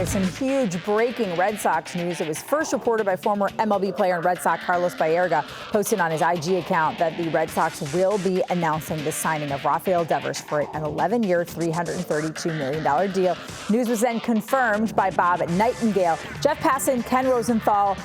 Some huge breaking Red Sox news. It was first reported by former MLB player and Red Sox Carlos Baerga, posted on his IG account that the Red Sox will be announcing the signing of Rafael Devers for an 11-year, $332 million deal. News was then confirmed by Bob Nightingale. Jeff Passan, Ken Rosenthal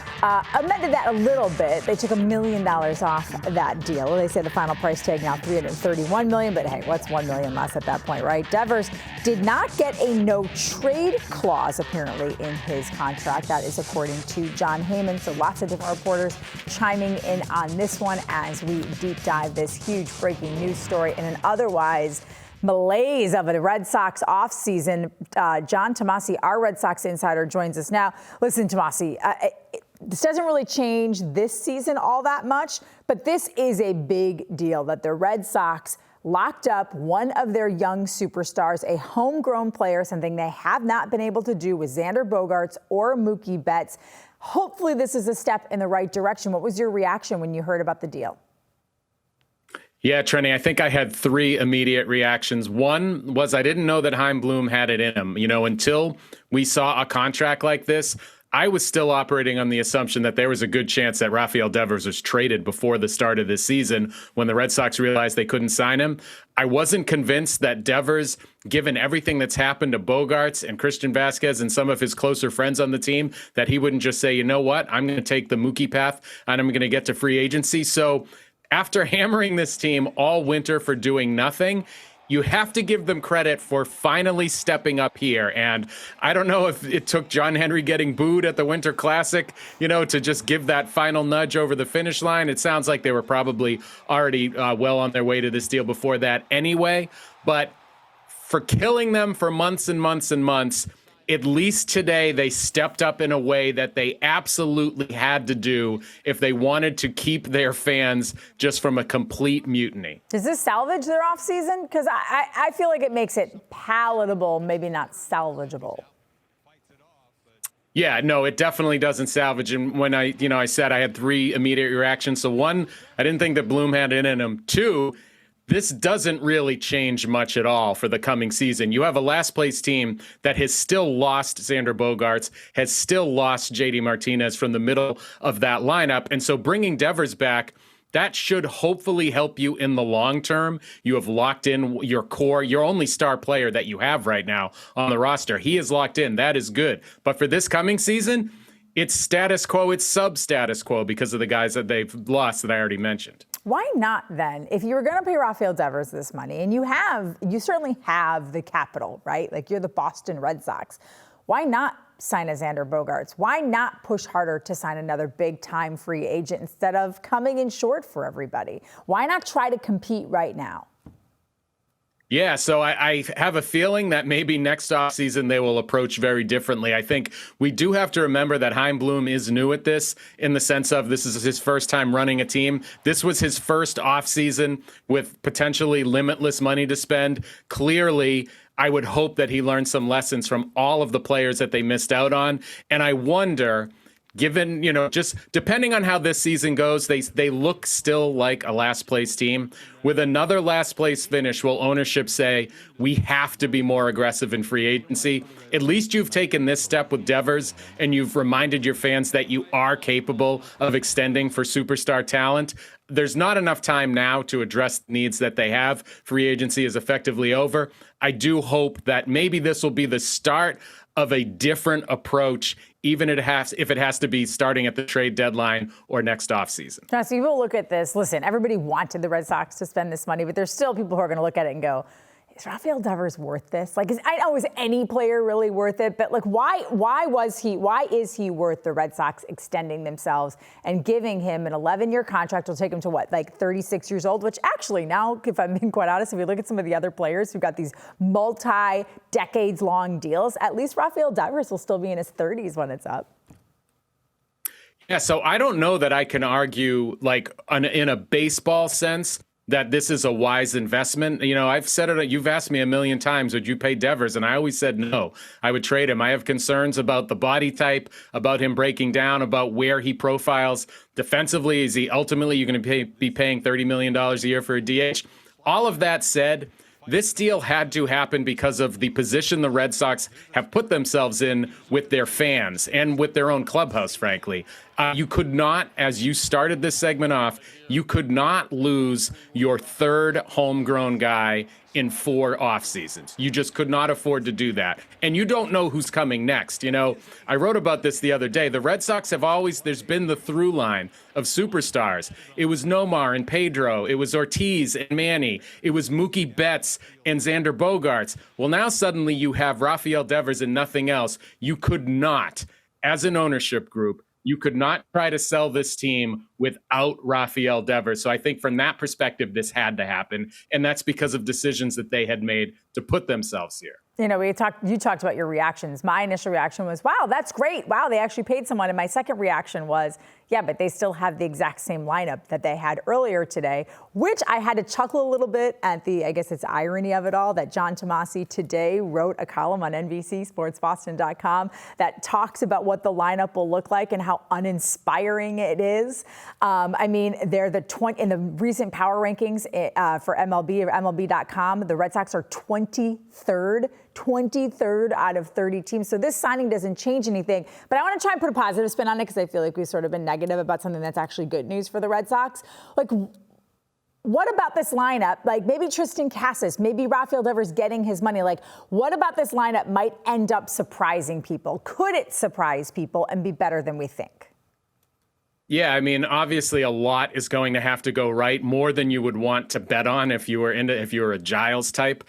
amended that a little bit. They took $1 million off that deal. They say the final price tag now $331 million, but hey, what's $1 million less at that point, right? Devers did not get a no-trade clause apparently in his contract. That is according to John Heyman. So lots of different reporters chiming in on this one as we deep dive this huge breaking news story in an otherwise malaise of a Red Sox offseason. John Tomase, our Red Sox insider, joins us now. Listen, Tomase, this doesn't really change this season all that much, but this is a big deal that the Red Sox locked up one of their young superstars, a homegrown player, something they have not been able to do with Xander Bogaerts or Mookie Betts. Hopefully this is a step in the right direction. What was your reaction when you heard about the deal? Yeah, Trenni, I think I had three immediate reactions. One was I didn't know that Chaim Bloom had it in him. You know, until we saw a contract like this, I was still operating on the assumption that there was a good chance that Rafael Devers was traded before the start of this season when the Red Sox realized they couldn't sign him. I wasn't convinced that Devers, given everything that's happened to Bogaerts and Christian Vasquez and some of his closer friends on the team, that he wouldn't just say, you know what, I'm going to take the Mookie path and I'm going to get to free agency. So after hammering this team all winter for doing nothing, you have to give them credit for finally stepping up here. And I don't know if it took John Henry getting booed at the Winter Classic, you know, to just give that final nudge over the finish line. It sounds like they were probably already well on their way to this deal before that anyway. But for killing them for months and months and months, at least today they stepped up in a way that they absolutely had to do if they wanted to keep their fans just from a complete mutiny. Does this salvage their offseason? Because I feel like it makes it palatable, maybe not salvageable. Yeah, no, it definitely doesn't salvage. And when I said I had three immediate reactions. So one, I didn't think that Bloom had it in him. Two, this doesn't really change much at all for the coming season. You have a last place team that has still lost Xander Bogaerts, has still lost JD Martinez from the middle of that lineup. And so bringing Devers back, that should hopefully help you in the long term. You have locked in your core, your only star player that you have right now on the roster. He is locked in. That is good. But for this coming season, it's status quo, it's sub-status quo because of the guys that they've lost that I already mentioned. Why not then? If you were going to pay Rafael Devers this money, and you certainly have the capital, right? Like you're the Boston Red Sox. Why not sign a Xander Bogaerts? Why not push harder to sign another big-time free agent instead of coming in short for everybody? Why not try to compete right now? Yeah, so I have a feeling that maybe next offseason they will approach very differently. I think we do have to remember that Chaim Bloom is new at this in the sense of this is his first time running a team. This was his first offseason with potentially limitless money to spend. Clearly, I would hope that he learned some lessons from all of the players that they missed out on. And I wonder, given, just depending on how this season goes, they look still like a last place team. With another last place finish, will ownership say, we have to be more aggressive in free agency? At least you've taken this step with Devers and you've reminded your fans that you are capable of extending for superstar talent. There's not enough time now to address the needs that they have. Free agency is effectively over. I do hope that maybe this will be the start of a different approach, even if it has to be starting at the trade deadline or next offseason. Now, so you will look at this. Listen, everybody wanted the Red Sox to spend this money, but there's still people who are going to look at it and go, is Rafael Devers worth this? Like, I know, is any player really worth it? But like, why is he worth the Red Sox extending themselves and giving him an 11-year contract? Will take him to what, like 36 years old? Which actually now, if I'm being quite honest, if you look at some of the other players who've got these multi-decades-long deals, at least Rafael Devers will still be in his 30s when it's up. Yeah, so I don't know that I can argue, like, in a baseball sense, that this is a wise investment. I've said it, you've asked me a million times, would you pay Devers? And I always said no, I would trade him. I have concerns about the body type, about him breaking down, about where he profiles defensively. Is he ultimately, you're going to be paying $30 million a year for a DH? All of that said, this deal had to happen because of the position the Red Sox have put themselves in with their fans and with their own clubhouse, frankly. You could not, as you started this segment off, you could not lose your third homegrown guy in 4 off seasons. You just could not afford to do that. And you don't know who's coming next. You know, I wrote about this the other day. The Red Sox have always, there's been the through line of superstars. It was Nomar and Pedro. It was Ortiz and Manny. It was Mookie Betts and Xander Bogaerts. Well, now suddenly you have Rafael Devers and nothing else. You could not, as an ownership group, you could not try to sell this team without Rafael Devers. So I think from that perspective, this had to happen. And that's because of decisions that they had made to put themselves here. You know, you talked about your reactions. My initial reaction was, wow, that's great. Wow, they actually paid someone. And my second reaction was, yeah, but they still have the exact same lineup that they had earlier today, which I had to chuckle a little bit at the, I guess it's irony of it all, that John Tomase today wrote a column on NBC Sports Boston.com that talks about what the lineup will look like and how uninspiring it is. I mean, they're in the recent power rankings for MLB or MLB.com, the Red Sox are 23rd out of 30 teams. So this signing doesn't change anything. But I want to try and put a positive spin on it because I feel like we've sort of been negative about something that's actually good news for the Red Sox. Like, what about this lineup? Like maybe Tristan Cassis, maybe Rafael Devers getting his money. Like, what about this lineup might end up surprising people? Could it surprise people and be better than we think? Yeah, I mean, obviously a lot is going to have to go right, more than you would want to bet on if you were a Giles type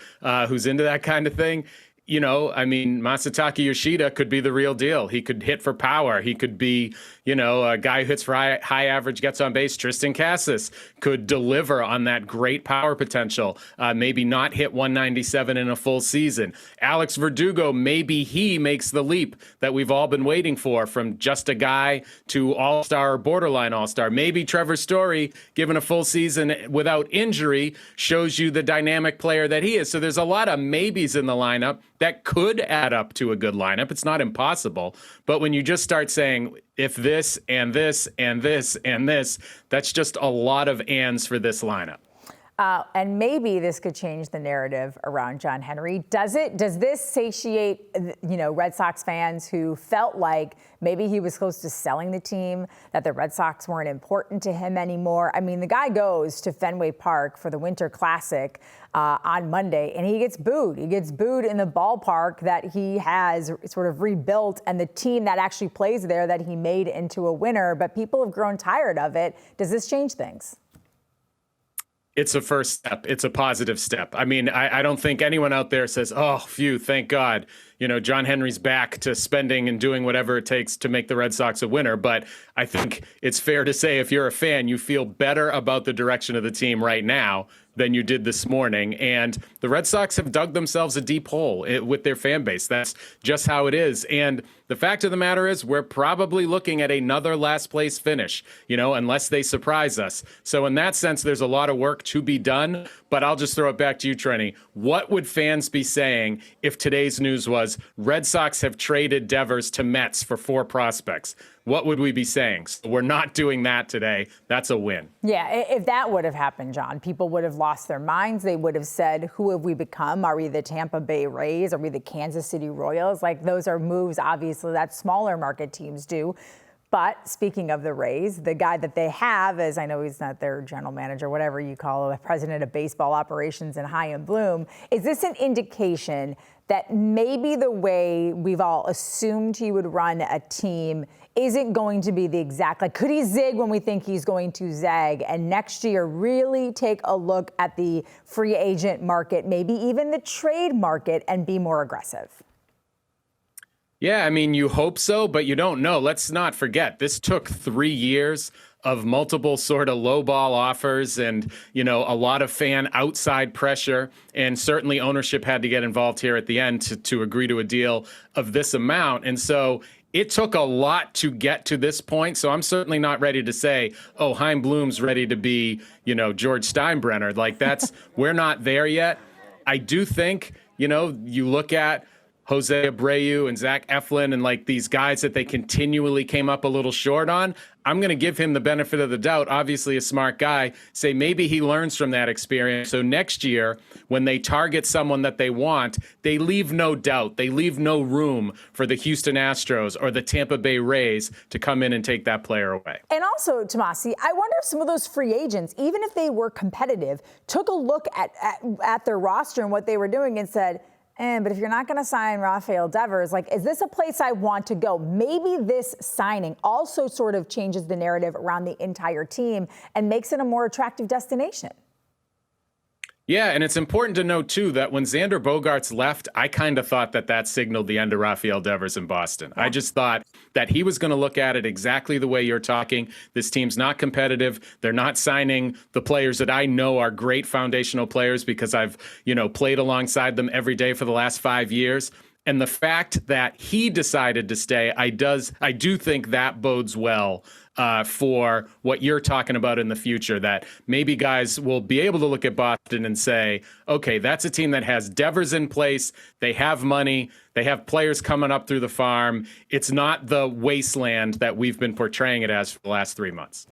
who's into that kind of thing. You know, I mean, Masataka Yoshida could be the real deal. He could hit for power. He could be, you know, a guy who hits for high average, gets on base. Tristan Cassis could deliver on that great power potential, maybe not hit 197 in a full season. Alex Verdugo, maybe he makes the leap that we've all been waiting for, from just a guy to all-star or borderline all-star. Maybe Trevor Story, given a full season without injury, shows you the dynamic player that he is. So there's a lot of maybes in the lineup that could add up to a good lineup. It's not impossible. But when you just start saying, if this and this and this and this, that's just a lot of ands for this lineup. And maybe this could change the narrative around John Henry. Does this satiate, Red Sox fans who felt like maybe he was close to selling the team, that the Red Sox weren't important to him anymore? I mean, the guy goes to Fenway Park for the Winter Classic on Monday, and he gets booed. He gets booed in the ballpark that he has sort of rebuilt and the team that actually plays there that he made into a winner. But people have grown tired of it. Does this change things? It's a first step. It's a positive step. I mean, I don't think anyone out there says, oh, phew, thank God, John Henry's back to spending and doing whatever it takes to make the Red Sox a winner. But I think it's fair to say, if you're a fan, you feel better about the direction of the team right now than you did this morning. And the Red Sox have dug themselves a deep hole with their fan base. That's just how it is. And the fact of the matter is, we're probably looking at another last place finish, unless they surprise us. So in that sense, there's a lot of work to be done. But I'll just throw it back to you, Trenni. What would fans be saying if today's news was Red Sox have traded Devers to Mets for 4 prospects? What would we be saying? So we're not doing that today. That's a win. Yeah, if that would have happened, John, people would have lost their minds. They would have said, who have we become? Are we the Tampa Bay Rays? Are we the Kansas City Royals? Like, those are moves, obviously, that smaller market teams do. But speaking of the Rays, the guy that they have is, I know he's not their general manager, whatever you call it, president of baseball operations in Chaim Bloom. Is this an indication that maybe the way we've all assumed he would run a team isn't going to be the exact, like, could he zig when we think he's going to zag? And next year, really take a look at the free agent market, maybe even the trade market, and be more aggressive? Yeah, I mean, you hope so, but you don't know. Let's not forget, this took 3 years of multiple sort of lowball offers and, a lot of fan outside pressure. And certainly ownership had to get involved here at the end to agree to a deal of this amount. And so it took a lot to get to this point. So I'm certainly not ready to say, oh, Chaim Bloom's ready to be, George Steinbrenner. Like, we're not there yet. I do think, you look at Jose Abreu and Zach Eflin and like these guys that they continually came up a little short on, I'm going to give him the benefit of the doubt. Obviously a smart guy, say maybe he learns from that experience. So next year, when they target someone that they want, they leave no doubt. They leave no room for the Houston Astros or the Tampa Bay Rays to come in and take that player away. And also, Tomase, I wonder if some of those free agents, even if they were competitive, took a look at their roster and what they were doing and said, but if you're not going to sign Rafael Devers, like, is this a place I want to go? Maybe this signing also sort of changes the narrative around the entire team and makes it a more attractive destination. Yeah, and it's important to note, too, that when Xander Bogaerts left, I kind of thought that signaled the end of Rafael Devers in Boston. Yeah. I just thought that he was going to look at it exactly the way you're talking. This team's not competitive. They're not signing the players that I know are great foundational players because I've, played alongside them every day for the last 5 years. And the fact that he decided to stay, I do think that bodes well for what you're talking about in the future, that maybe guys will be able to look at Boston and say, okay, that's a team that has Devers in place. They have money. They have players coming up through the farm. It's not the wasteland that we've been portraying it as for the last 3 months.